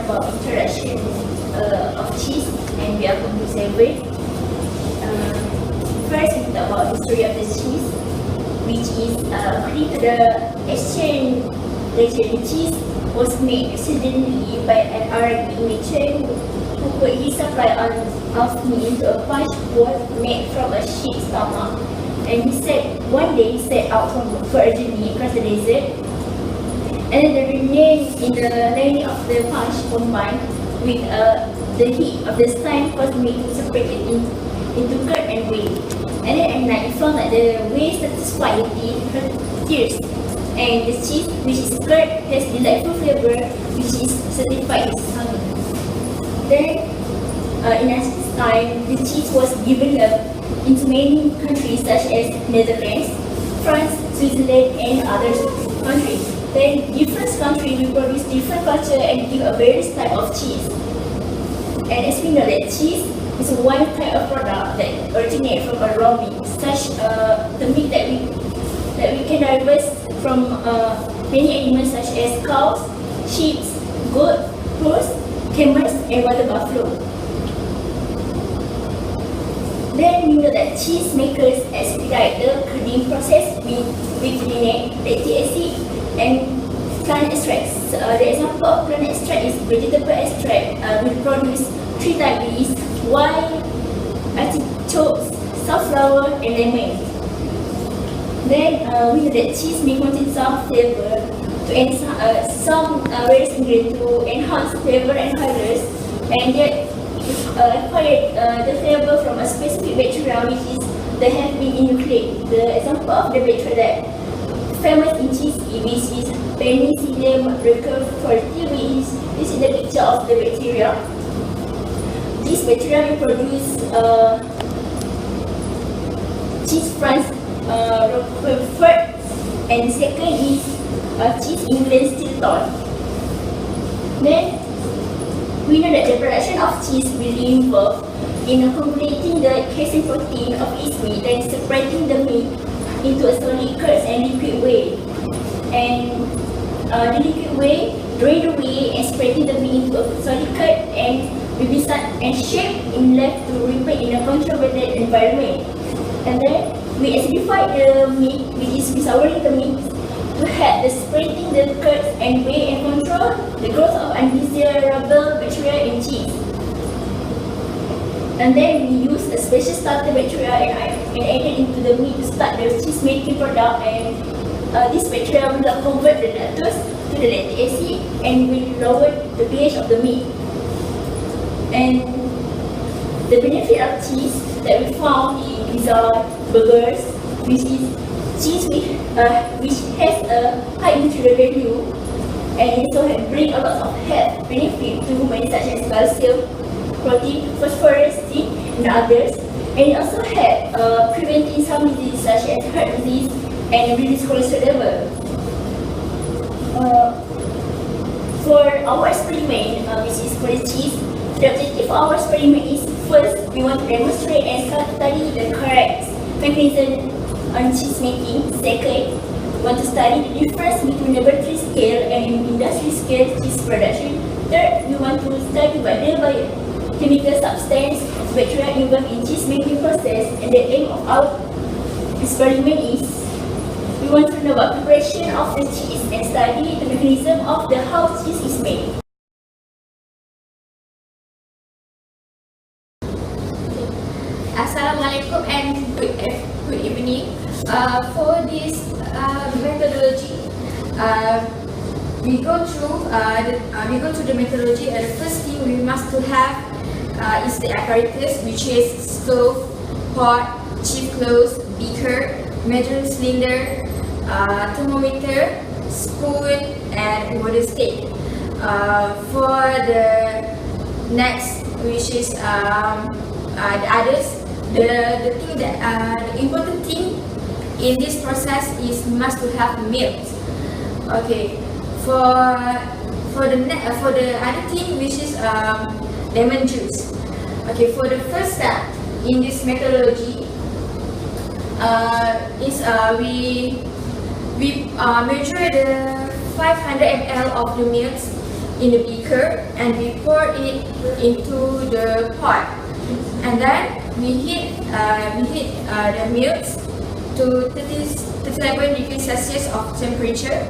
about introduction of cheese, and we are going to celebrate. First, we talk about history of the cheese, which is according to the ancient legend, cheese was made accidentally by an Arab merchant who put his supply of meat into a punch bowl made from a sheep's stomach. And he said one day he set out for a journey across the desert, and then the remains in the lining of the punch combined with the heat of the sun caused meat to separate it into curd and whey. And then at night he found that the whey satisfied her thirst, and the cheese, which is curd, has delightful flavor, which is satisfied his hunger. Then in ancient time, the cheese was given into many countries such as Netherlands, France, Switzerland, and other countries. Then different countries will produce different culture and give a various type of cheese. And as we know that cheese is one type of product that originates from a raw meat, such the meat that we can harvest from many animals such as cows, sheep, goat, horse, camels, and water buffalo. Then we know that cheese makers expedite the curding process with vinegar, lactic acid, and plant extracts. The example of plant extract is vegetable extract, will produce 3 types: wine, artichokes, safflower, and lemon. Then we know that cheese may contain some flavor some various ingredients to enhance flavor and colors, and yet acquired the flavor from a specific bacteria, which is the have been enucleate. The example of the bacteria that famous in cheese is Penicillium roqueforti, which is the picture of the bacteria. This bacteria will produce cheese France Roquefort, and second is cheese England Stilton. Then we know that the production of cheese will involve in accumulating the casein protein of its meat and separating the meat into a solid curd and liquid whey. And the liquid whey, drain the whey and spreading the meat into a solid curd and will be shaped and left to ripen in a controlled environment. And then we acidify the meat, which is souring the meat, to have the spreading the curds and whey and control the growth of undesirable bacteria in cheese. And then we use a special starter bacteria and add it into the meat to start the cheese making product, and this bacteria will convert the lactose to the lactic acid and will lower the pH of the meat. And the benefit of cheese that we found in pizza, burgers, which is cheese which has a high nutritional value, and it also bring a lot of health benefit to humans such as calcium, protein, phosphorus, zinc, and others. And it also had preventing some diseases such as heart disease and reduced cholesterol level. For our experiment, which is for the cheese, the objective of our experiment is first, we want to demonstrate and study the correct mechanism on cheese making. Second, we want to study the difference between laboratory scale and industry scale cheese production. Third, we want to study what the biochemical substance bacteria involved in cheese making process. And the aim of our experiment is we want to know about preparation of the cheese and study the mechanism of how cheese is made. Assalamualaikum and good evening. For this methodology, we go through the methodology, and the first thing we must to have is the apparatus, which is stove, pot, cheese cloth, beaker, measuring cylinder, thermometer, spoon, and water stick. For the next, which is the others, the important thing in this process is must to have milk. Okay, for the other thing, which is lemon juice. Okay, for the first step in this methodology is we measure the 500 ml of the milk in the beaker and we pour it into the pot. And then we heat the milk to 37 degrees Celsius of temperature.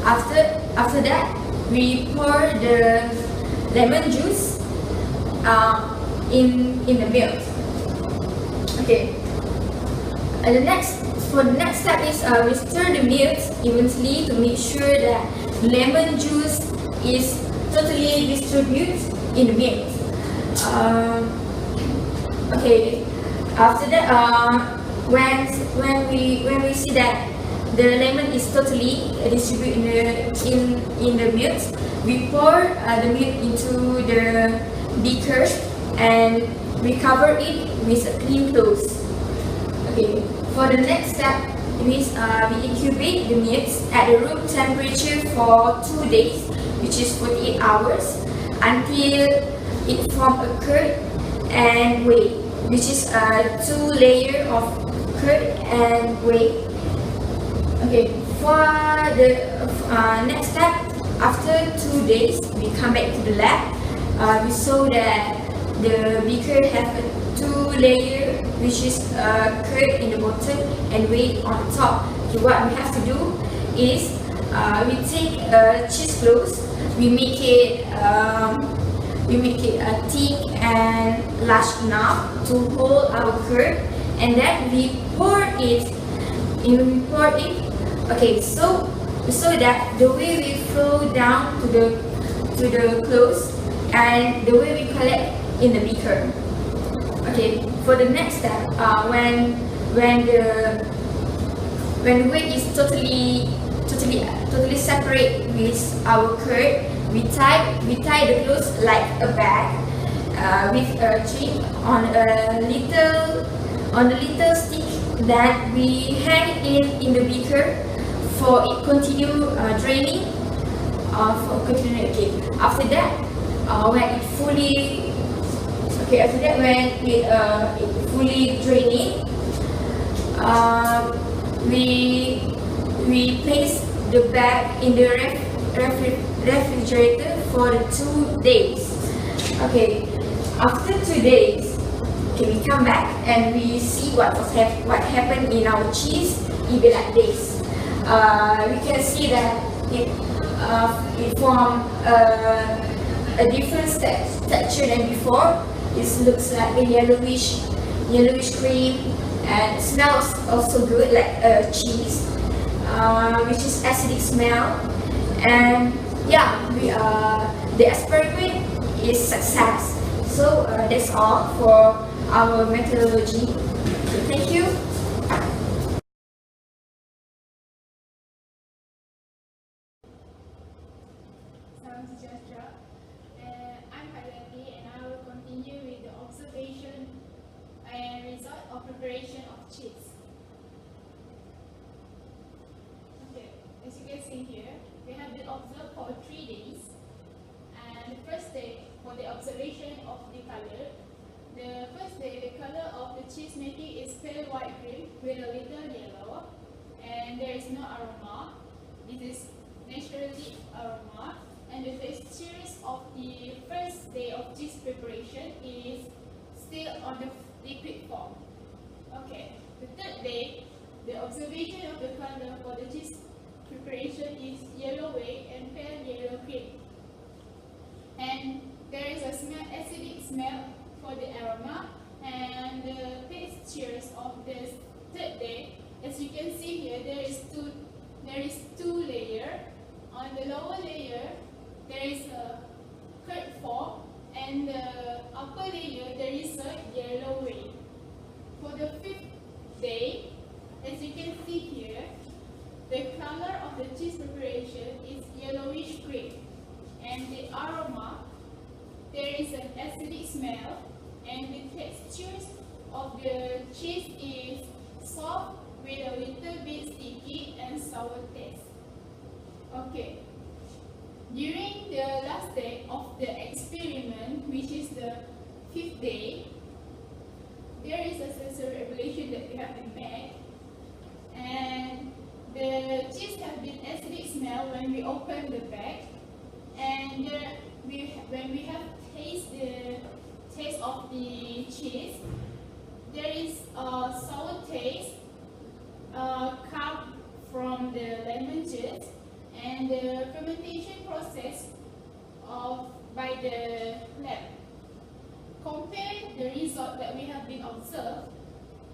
After that, we pour the lemon juice in the milk. Okay. And the next step is we stir the milk evenly to make sure that lemon juice is totally distributed in the milk. Okay. After that, when we see that the lemon is totally distributed in the milk, we pour the milk into the beaker and we cover it with a clean cloth. Okay. For the next step, we incubate the milk at the room temperature for 2 days, which is 48 hours, until it forms a curd and whey, which is a 2 layer of curd and whey. Okay, for the next step, after 2 days, we come back to the lab. We saw that the beaker has a 2 layer, which is curd in the bottom and whey on top. So what we have to do is we take a cheesecloth, we make it thick and large enough to hold our curd, and then we pour it. Okay, so that the way we flow down to the cloth and the way we collect in the beaker. Okay, for the next step, when the whey is totally separate with our curd, we tie the clothes like a bag with a string on a little stick that we hang in the beaker for it continue draining. Okay. After that, when it fully draining, we place the bag in the refrigerator for 2 days. Okay, after 2 days, we come back and we see what happened in our cheese. It be like this. We can see that it formed a different texture than before. It looks like a yellowish cream, and smells also good like cheese, which is acidic smell. And yeah, the experiment is success. So that's all for our methodology. So thank you. I'm Hayati, and I will continue with the observation and result of preparation of cheese. Okay, as you can see here, we have been observed for 3 days. And the first day for the observation of the color. The first day, the color of the cheese making is pale white cream with a little yellow, and there is no aroma. This is naturally aroma. And the textures of the first day of cheese preparation is still on the liquid form. Okay, the third day, the observation of the color for the cheese preparation is yellow whey and pale yellow cream. And there is a acidic smell for the aroma, and the textures of the third day, as you can see here, there is two layers. On the lower layer, there is a curd form, and the upper layer there is a yellow whey. For the fifth day, as you can see here, the color of the cheese preparation is yellowish cream, and the aroma, there is an acidic smell, and the textures of the cheese is soft with a little bit sticky and sour taste. Okay. During the last day of the experiment, which is the 5th day, there is a sensory evaluation that we have been made, and the cheese has been acidic smell when we open the bag, and there when we have taste of the cheese, there is a sour taste come from the lemon juice, and the fermentation process by the lab. Compare the result that we have been observed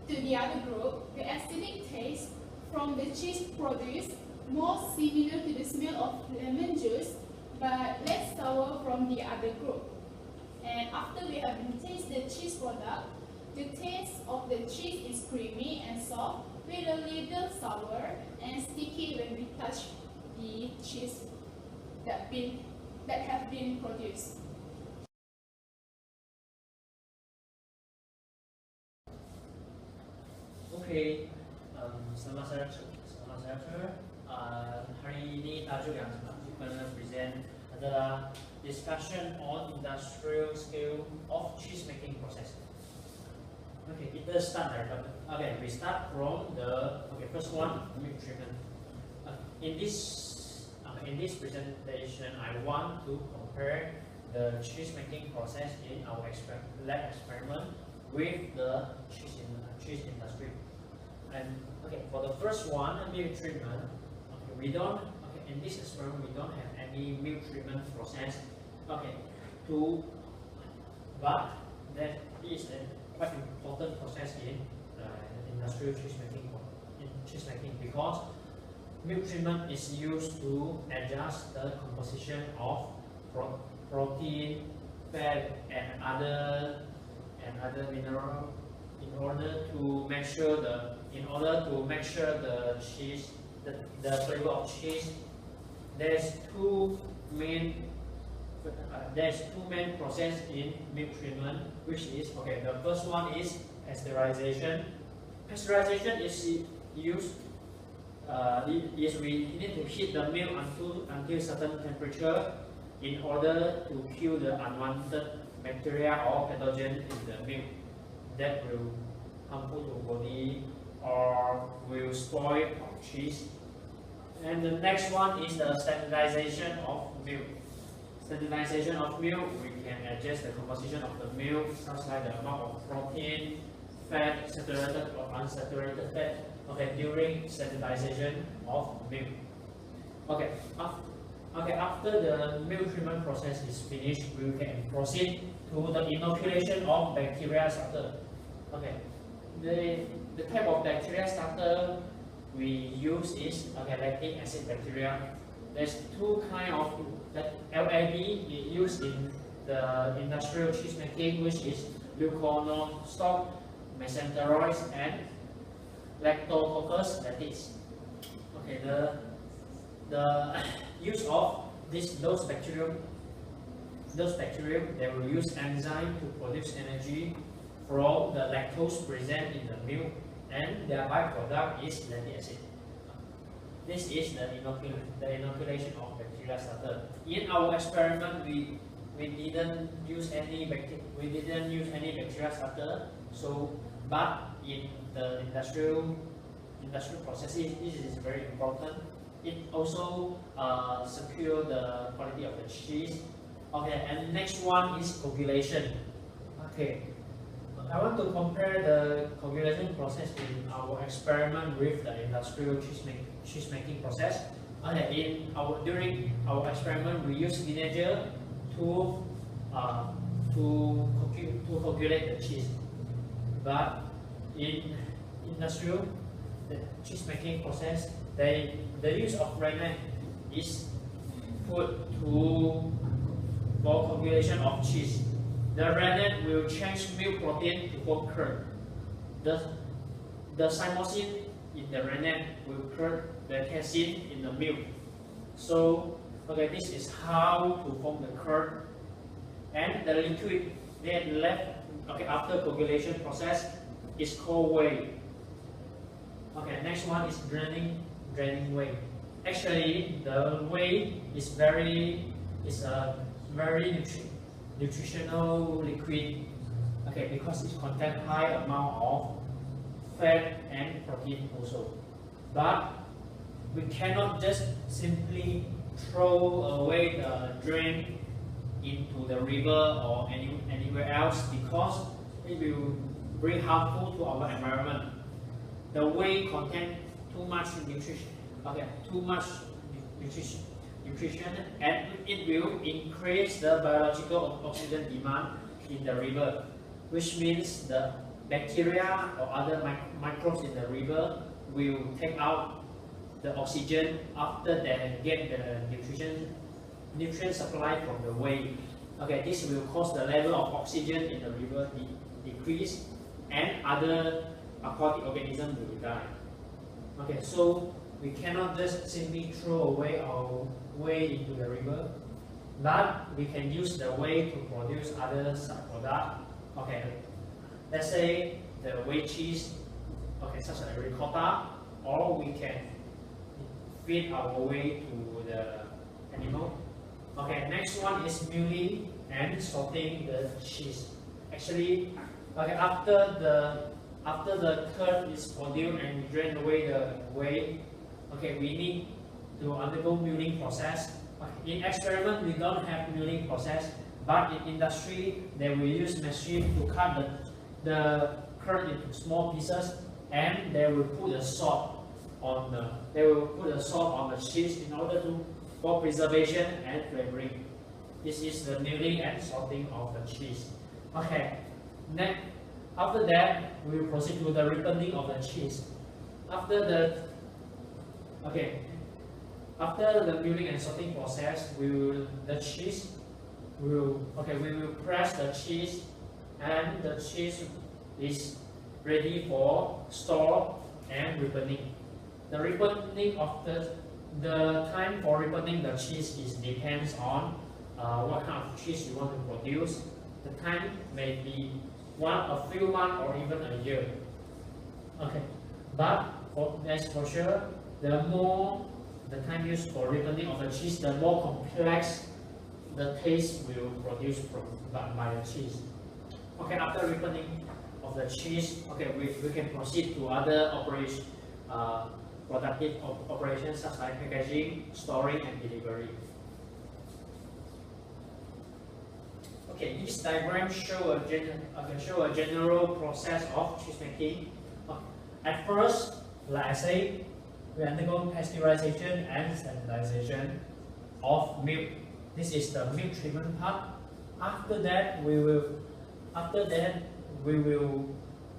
to the other group. The acidic taste from the cheese produced more similar to the smell of lemon juice, but less sour from the other group. And after we have been taste the cheese product, the taste of the cheese is creamy and soft, with a little sour and sticky when we touch the cheese that have been produced. Oke, selamat siang. Hari ini tajuk yang akan present adalah discussion on industrial scale of cheese making process. Okay, kita start dari. Okay, we start from the first one, milk treatment. In this presentation, I want to compare the cheese making process in our lab experiment with the cheese industry. And for the first one, milk treatment, in this experiment we don't have any milk treatment process. But that is a quite important process in industrial cheese making because milk treatment is used to adjust the composition of protein, fat, and other mineral in order to make sure the cheese, the flavor of cheese. There's two main process in milk treatment, which is the first one is pasteurization. Pasteurization is used. We need to heat the milk until certain temperature in order to kill the unwanted bacteria or pathogen in the milk that will harmful to body or will spoil cheese. And the next one is the standardization of milk. Standardization of milk, we can adjust the composition of the milk, such like the amount of protein, fat, saturated or unsaturated fat, during standardization of milk. After the milk treatment process is finished, we can proceed to the inoculation of bacteria starter. The type of bacteria starter we use is lactic acid bacteria. There's two kinds of LAB used in the industrial cheese making, which is Leuconostoc mesenteroides and Lactococcus lactis. The use of those bacterium, they will use enzyme to produce energy from the lactose present in the milk, and their byproduct is lactic acid. This is the inoculation of bacteria starter. In our experiment, we didn't use any bacteria starter. But in the industrial processes, this is very important. It also secure the quality of the cheese. And next one is coagulation. I want to compare the coagulation process in our experiment with the industrial cheese making process. During our experiment, we use vinegar to coagulate the cheese. But in industrial cheese making process, the use of rennet is put for coagulation of cheese. The rennet will change milk protein to form curd. The chymosin in the rennet will curd the casein in the milk. So, this is how to form the curd. And the liquid that left after coagulation process is called whey. Next one is draining whey. Actually, the whey is a very nutritional liquid, because it contains high amount of fat and protein also. But we cannot just simply throw away the into the river or anywhere else because it will bring harmful to our environment. The whey contain too much nutrition, nutrition, and it will increase the biological oxygen demand in the river, which means the bacteria or other microbes in the river will take out the oxygen after they get the nutrient supply from the whey. Okay, this will cause the level of oxygen in the river decrease, and other aquatic organisms will die. Okay, so we cannot just simply throw away our whey into the river, but we can use the whey to produce other sub-products. Okay, let's say the whey cheese, okay, such as ricotta, or we can feed our whey to the animal. Okay, next one is milling and sorting the cheese. Actually, okay, after the curd is produced and we drain away the whey, okay, we need to undergo milling process. Okay, in experiment, we don't have milling process, but in industry, they will use machine to cut the curd into small pieces, and they will put the salt on the cheese in order for preservation and flavoring. This is the milling and sorting of the cheese. Okay, next, after that, we will proceed to the ripening of the cheese. After the milling and sorting process, we will press the cheese, and the cheese is ready for store and ripening. The ripening of the time for ripening the cheese depends on what kind of cheese you want to produce. The time may be a few months or even a year. Okay, but that's for sure, the more the time used for ripening of the cheese, the more complex the taste will produce by the cheese. Okay, after ripening of the cheese, okay, we can proceed to other productive operations such as packaging, storing, and delivery. Okay, this diagram show a general process of cheese making. At first, like I say, we undergo pasteurization and standardization of milk. This is the milk treatment part. After that, we will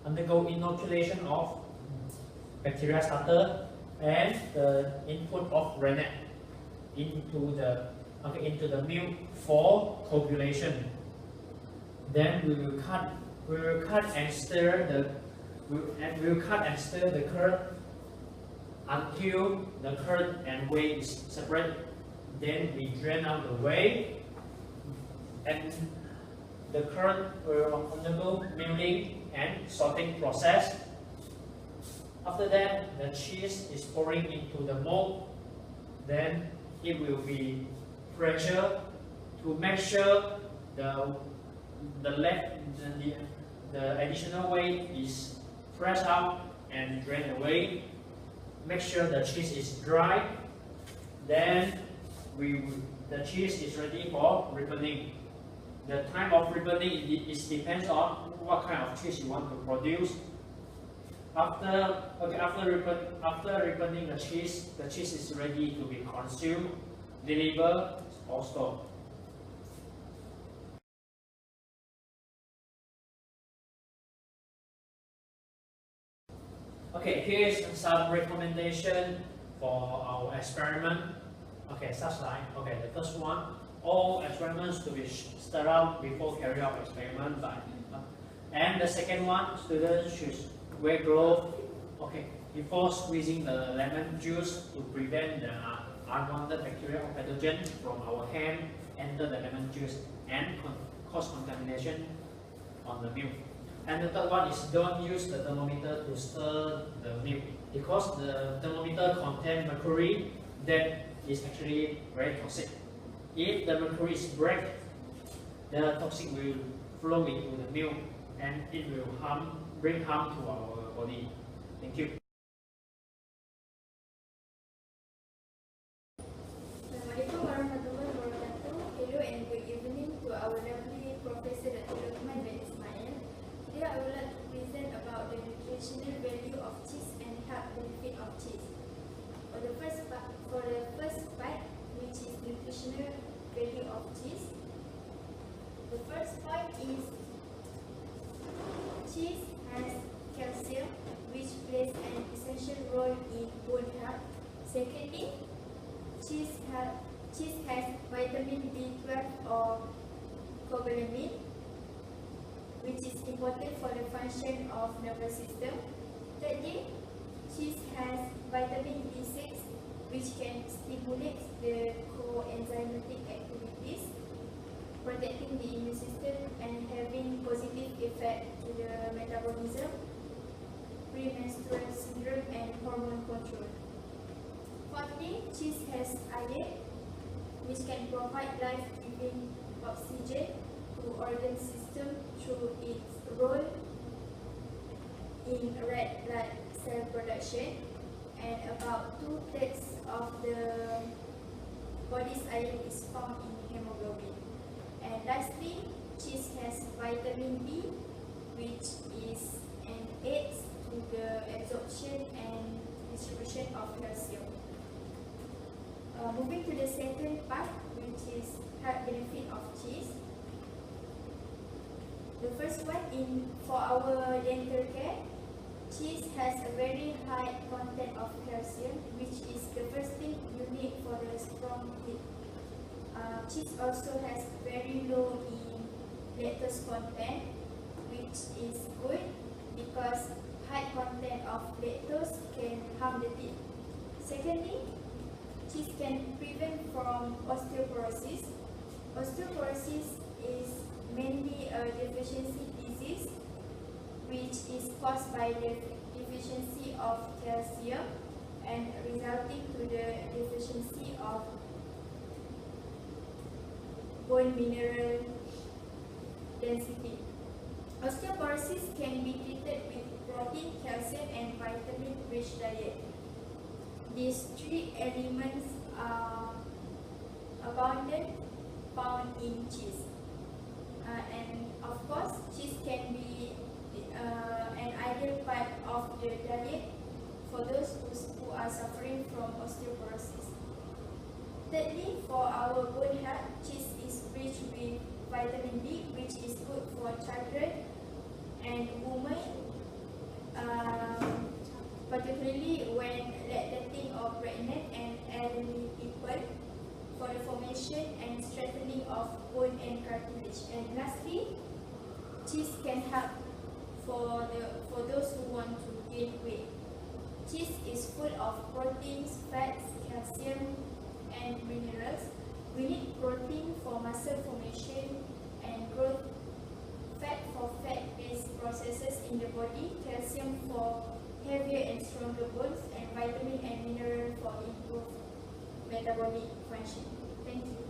undergo inoculation of bacteria starter and the input of rennet into the milk for coagulation. Then we will cut and stir the curd until the curd and whey is separate. Then we drain out the whey, and the curd will undergo milling and sorting process. After that, the cheese is pouring into the mold. Then it will be pressure to make sure the additional whey is pressed out and drained away. Make sure the cheese is dry. Then the cheese is ready for ripening. The time of ripening depends on what kind of cheese you want to produce. After ripening the cheese is ready to be consumed, delivered, or stored. Okay, here is some recommendation for our experiment. Okay, such like, the first one, all experiments to be sterile before carrying out experiment. And the second one, students should wear gloves, before squeezing the lemon juice to prevent the unwanted bacteria or pathogen from our hand enter the lemon juice and cause contamination on the milk. And the third one is don't use the thermometer to stir the milk because the thermometer contains mercury that is actually very toxic. If the mercury is break, the toxic will flow into the milk and it will bring harm to our body. Thank you. Assalamualaikum warahmatullahi wabarakatuh. Hello and good evening cheese has vitamin B12 or cobalamin, which is important for the function of nervous system. Thirdly, cheese has vitamin B6, which can stimulate the coenzymatic activities, protecting the immune system and having positive effect to the metabolism, premenstrual syndrome and hormone control. Fourthly, cheese has iron, which can provide life-giving oxygen to organ system through its role in red blood cell production, and about 2/3 of the body's iron is found in hemoglobin. And lastly, cheese has vitamin B, which is an aid to the absorption and distribution of calcium. Moving to the second part, which is health benefit of cheese. The first one, for our dental care, cheese has a very high content of calcium, which is the first thing you need for the strong teeth. Cheese also has very low in lactose content, which is good because high content of lactose can harm the teeth. Secondly, cheese can prevent from osteoporosis. Osteoporosis is mainly a deficiency disease which is caused by the deficiency of calcium and resulting to the deficiency of bone mineral density. Osteoporosis can be treated with protein, calcium and vitamin-rich diet. These three elements are abundant found in cheese. And of course, cheese can be an ideal part of the diet for those who are suffering from osteoporosis. Thirdly, for our bone health, cheese is rich with vitamin D, which is good for children and women, particularly when lactating or pregnant and elderly people, for the formation and strengthening of bone and cartilage. And lastly, cheese can help for those who want to gain weight. Cheese is full of proteins, fats, calcium, and minerals. We need protein for muscle formation and growth, fat for fat-based processes in the body, calcium for heavier and stronger bones, and vitamin and mineral for improved metabolic function. Thank you.